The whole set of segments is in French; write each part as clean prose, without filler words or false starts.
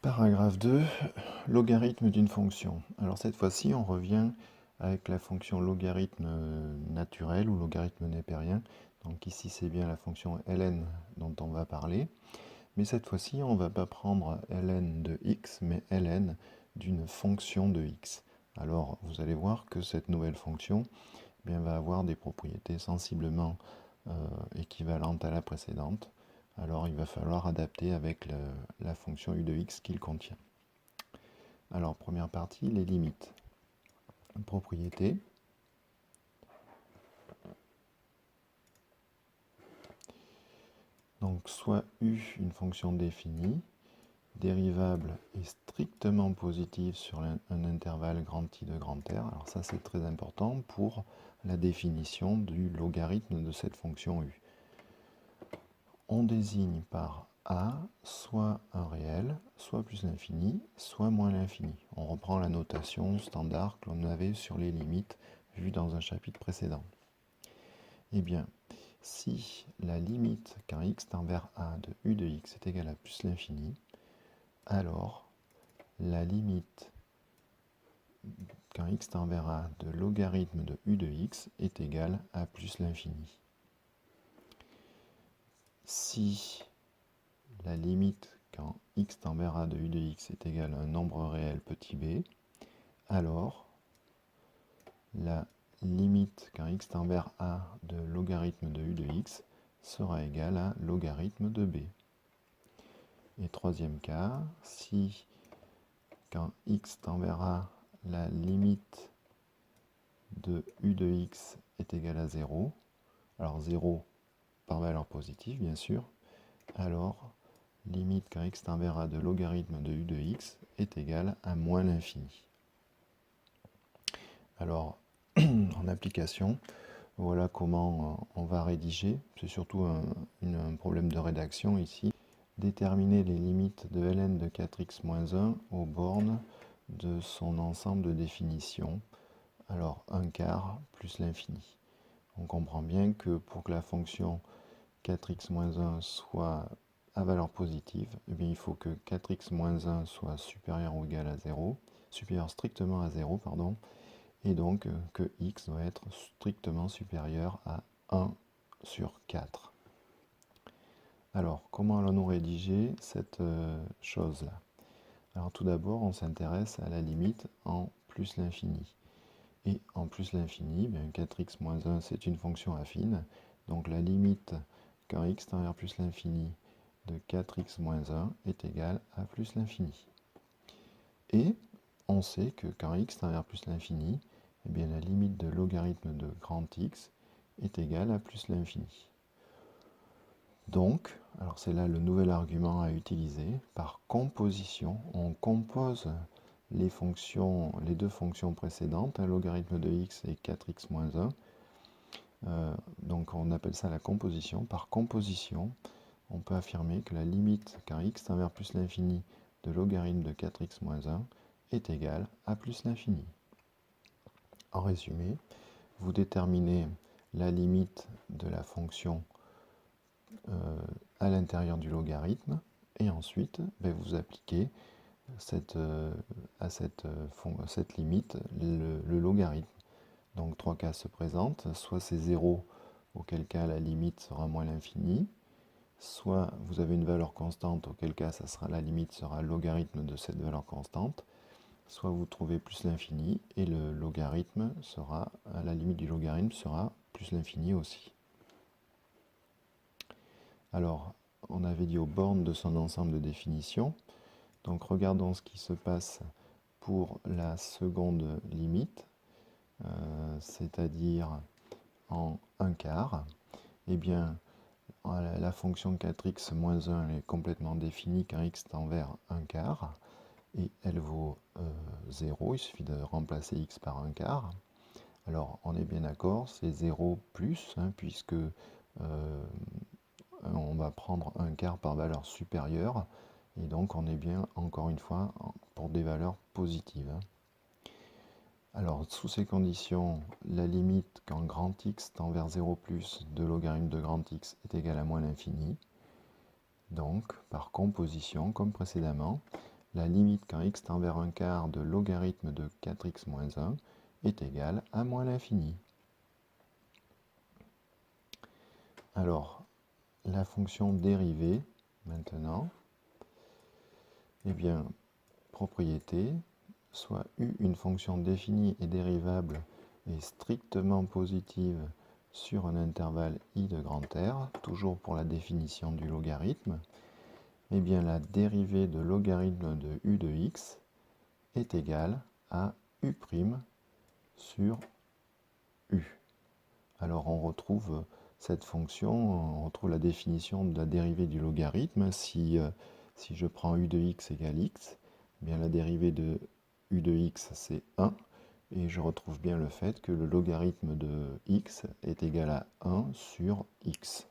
Paragraphe 2, logarithme d'une fonction. Alors cette fois-ci, on revient avec la fonction logarithme naturel ou logarithme népérien. Donc ici, c'est bien la fonction ln dont on va parler. Mais cette fois-ci, on ne va pas prendre ln de x, mais ln d'une fonction de x. Alors, vous allez voir que cette nouvelle fonction va avoir des propriétés sensiblement équivalentes à la précédente. Alors il va falloir adapter avec la fonction u de x qu'il contient. Alors première partie, les limites. Propriétés. Donc soit u une fonction définie, dérivable et strictement positive sur un intervalle grand I de grand R. Alors ça c'est très important pour la définition du logarithme de cette fonction u. On désigne par a soit un réel, soit plus l'infini, soit moins l'infini. On reprend la notation standard que l'on avait sur les limites vues dans un chapitre précédent. Eh bien, si la limite quand x tend vers a de u de x est égale à plus l'infini, alors la limite quand x tend vers a de logarithme de u de x est égale à plus l'infini. Si la limite quand x tend vers a de u de x est égal à un nombre réel petit b, alors la limite quand x tend vers a de logarithme de u de x sera égale à logarithme de b. Et troisième cas, si quand x tend vers a, la limite de u de x est égale à 0, alors 0 par valeur positive bien sûr, alors limite quand x tend vers a de logarithme de u de x est égale à moins l'infini. Alors, en application, voilà comment on va rédiger. C'est surtout un problème de rédaction ici. Déterminer les limites de ln de 4x-1 aux bornes de son ensemble de définition. Alors, 1/4 plus l'infini. On comprend bien que pour que la fonction 4x-1 soit à valeur positive, eh bien, il faut que 4x-1 soit supérieur ou égal à 0, supérieur strictement à 0, pardon, et donc que x doit être strictement supérieur à 1 sur 4. Alors, comment allons-nous rédiger cette chose-là? Alors tout d'abord, on s'intéresse à la limite en plus l'infini. Et en plus l'infini, 4x-1 c'est une fonction affine, donc la limite quand x tend vers plus l'infini de 4x-1 est égale à plus l'infini. Et on sait que quand x tend vers plus l'infini, eh bien la limite de logarithme de grand X est égale à plus l'infini. Donc, alors c'est là le nouvel argument à utiliser, par composition, on compose les deux fonctions précédentes, un logarithme de x et 4x-1. Donc on appelle ça la composition. Par composition, on peut affirmer que la limite quand x tend vers plus l'infini de logarithme de 4x-1 est égale à plus l'infini. En résumé, vous déterminez la limite de la fonction à l'intérieur du logarithme et ensuite vous appliquez à cette limite le logarithme. Donc trois cas se présentent, soit c'est 0, auquel cas la limite sera moins l'infini, soit vous avez une valeur constante, auquel cas la limite sera le logarithme de cette valeur constante, soit vous trouvez plus l'infini et le logarithme sera, la limite du logarithme sera plus l'infini aussi. Alors, on avait dit aux bornes de son ensemble de définition. Donc regardons ce qui se passe pour la seconde limite, c'est-à-dire en 1/4. Eh bien, la fonction 4x-1 est complètement définie quand x tend vers 1/4 et elle vaut 0, il suffit de remplacer x par 1/4. Alors on est bien d'accord, c'est 0 plus, puisque on va prendre 1/4 par valeur supérieure, et donc on est bien, encore une fois, pour des valeurs positives. Alors, sous ces conditions, la limite quand grand X tend vers 0 plus de logarithme de grand X est égale à moins l'infini. Donc, par composition, comme précédemment, la limite quand x tend vers un quart de logarithme de 4x moins 1 est égale à moins l'infini. Alors, la fonction dérivée, maintenant, eh bien, propriété, soit u, une fonction définie et dérivable est strictement positive sur un intervalle i de grand R, toujours pour la définition du logarithme, eh bien la dérivée de logarithme de u de x est égale à u' sur u. Alors on retrouve cette fonction, on retrouve la définition de la dérivée du logarithme. Si je prends u de x égale x, eh bien la dérivée de u de x c'est 1, et je retrouve bien le fait que le logarithme de x est égal à 1 sur x.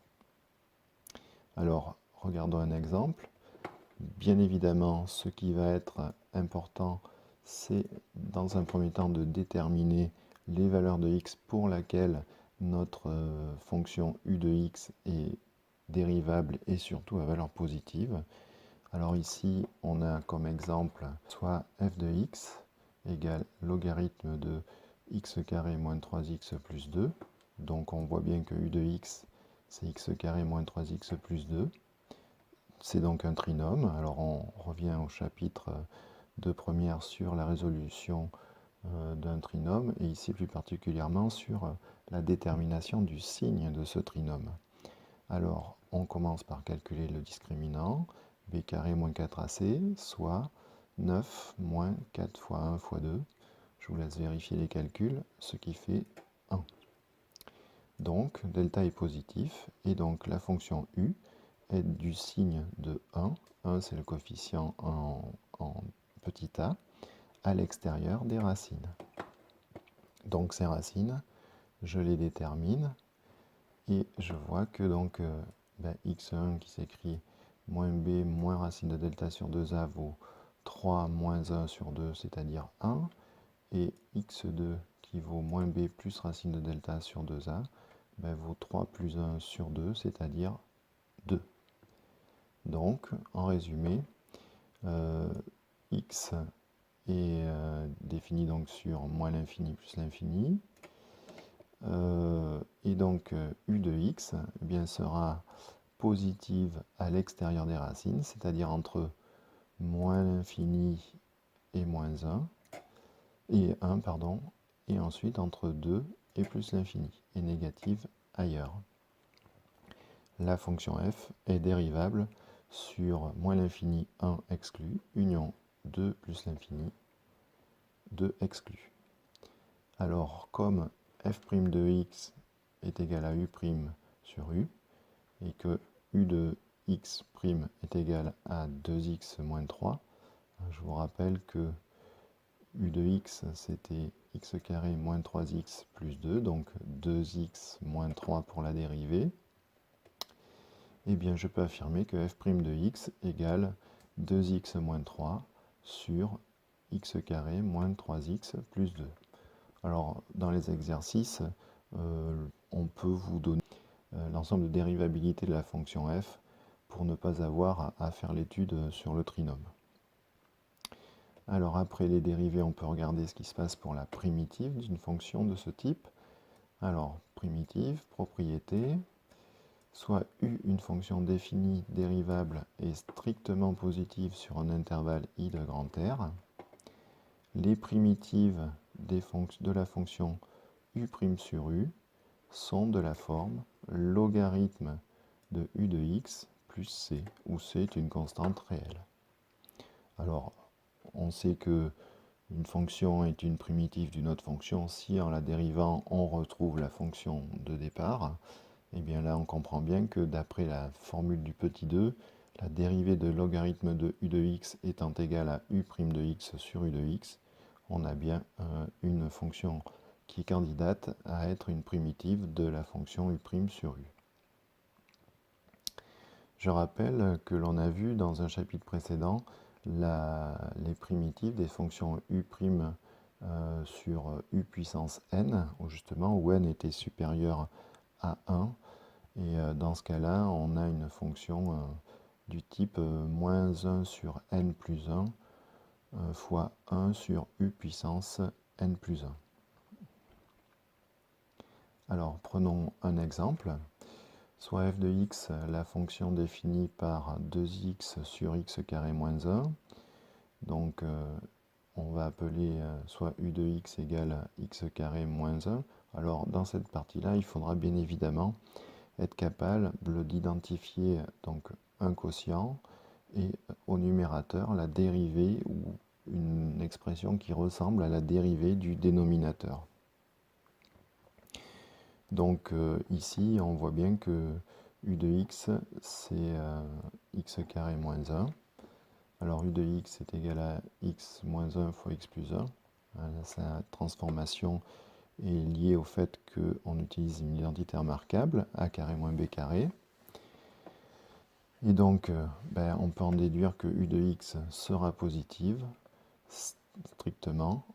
Alors regardons un exemple. Bien évidemment, ce qui va être important, c'est dans un premier temps de déterminer les valeurs de x pour laquelle notre fonction u de x est dérivable et surtout à valeur positive. Alors ici, on a comme exemple soit f de x égale logarithme de x carré moins 3x plus 2. Donc on voit bien que u de x, c'est x carré moins 3x plus 2. C'est donc un trinôme. Alors on revient au chapitre de première sur la résolution d'un trinôme, et ici plus particulièrement sur la détermination du signe de ce trinôme. Alors on commence par calculer le discriminant, b carré moins 4ac, soit 9 moins 4 fois 1 fois 2. Je vous laisse vérifier les calculs, ce qui fait 1. Donc delta est positif, et donc la fonction u est du signe de 1. 1 c'est le coefficient en petit a, à l'extérieur des racines. Donc ces racines, je les détermine, et je vois que donc x1 qui s'écrit moins b moins racine de delta sur 2a vaut 3 moins 1 sur 2, c'est-à-dire 1, et x2 qui vaut moins b plus racine de delta sur 2a vaut 3 plus 1 sur 2, c'est-à-dire 2. Donc, en résumé, x est défini donc sur moins l'infini plus l'infini, et donc u de x eh bien, sera positive à l'extérieur des racines, c'est-à-dire entre moins l'infini et moins 1, et 1, pardon, et ensuite entre 2 et plus l'infini, et négative ailleurs. La fonction f est dérivable sur moins l'infini 1 exclu, union 2 plus l'infini 2 exclu. Alors comme f' de x est égal à u' sur u, et que u de x' est égal à 2x moins 3, je vous rappelle que u de x c'était x carré moins 3x plus 2, donc 2x moins 3 pour la dérivée, eh bien je peux affirmer que f' de x égale 2x moins 3 sur x carré moins 3x plus 2. Alors dans les exercices, on peut vous donner l'ensemble de dérivabilité de la fonction f pour ne pas avoir à faire l'étude sur le trinôme. Alors après les dérivées, on peut regarder ce qui se passe pour la primitive d'une fonction de ce type. Alors primitive, propriété, soit u, une fonction définie, dérivable, est strictement positive sur un intervalle i de grand R. Les primitives de la fonction u' sur u sont de la forme logarithme de u de x plus c, où c est une constante réelle. Alors, on sait que une fonction est une primitive d'une autre fonction si en la dérivant on retrouve la fonction de départ. Et bien là on comprend bien que d'après la formule du petit 2, la dérivée de logarithme de u de x étant égale à u' de x sur u de x, on a bien une fonction qui est candidate à être une primitive de la fonction u' sur u. Je rappelle que l'on a vu dans un chapitre précédent les primitives des fonctions u' sur u puissance n, où justement où n était supérieur à 1, et dans ce cas-là, on a une fonction du type moins 1 sur n plus 1, fois 1 sur u puissance n plus 1. Alors prenons un exemple. Soit f de x, la fonction définie par 2x sur x carré moins 1. Donc on va appeler soit u de x égale x carré moins 1. Alors dans cette partie-là, il faudra bien évidemment être capable d'identifier donc un quotient et au numérateur la dérivée ou une expression qui ressemble à la dérivée du dénominateur. Donc ici, on voit bien que u de x, c'est x carré moins 1. Alors u de x est égal à x moins 1 fois x plus 1. Sa transformation est liée au fait qu'on utilise une identité remarquable, a carré moins b carré. Et donc, on peut en déduire que u de x sera positive, strictement,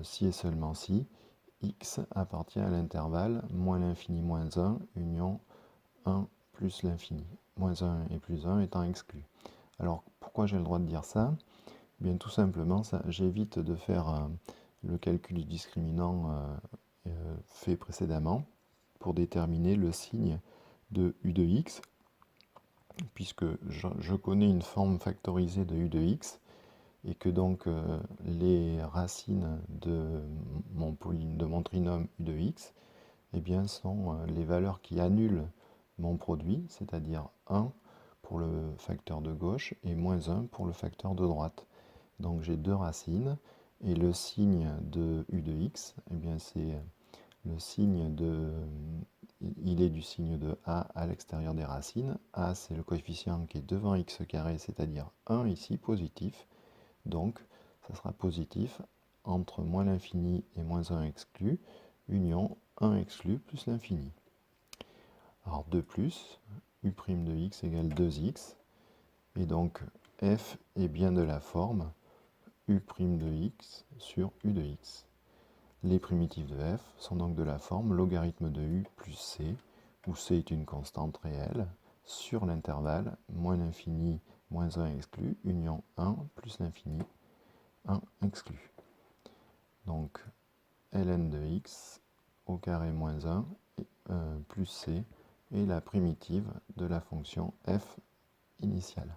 si et seulement si x appartient à l'intervalle moins l'infini moins 1, union 1 plus l'infini, moins 1 et plus 1 étant exclus. Alors, pourquoi j'ai le droit de dire ça? Bien, tout simplement, j'évite de faire le calcul du discriminant fait précédemment pour déterminer le signe de u de x, puisque je connais une forme factorisée de u de x, et que donc les racines de mon trinôme u de x eh bien, sont les valeurs qui annulent mon produit, c'est-à-dire 1 pour le facteur de gauche et moins 1 pour le facteur de droite. Donc j'ai deux racines, et le signe de u de x, eh bien c'est le signe il est du signe de a à l'extérieur des racines. A, c'est le coefficient qui est devant x carré, c'est-à-dire 1 ici, positif. Donc, ça sera positif entre moins l'infini et moins 1 exclu, union 1 exclu plus l'infini. Alors 2 plus, u' de x égale 2x, et donc f est bien de la forme u' de x sur u de x. Les primitives de f sont donc de la forme logarithme de u plus c, où c est une constante réelle, sur l'intervalle moins l'infini moins 1 exclu, union 1 plus l'infini 1 exclu. Donc ln de x au carré moins 1 plus c est la primitive de la fonction f initiale.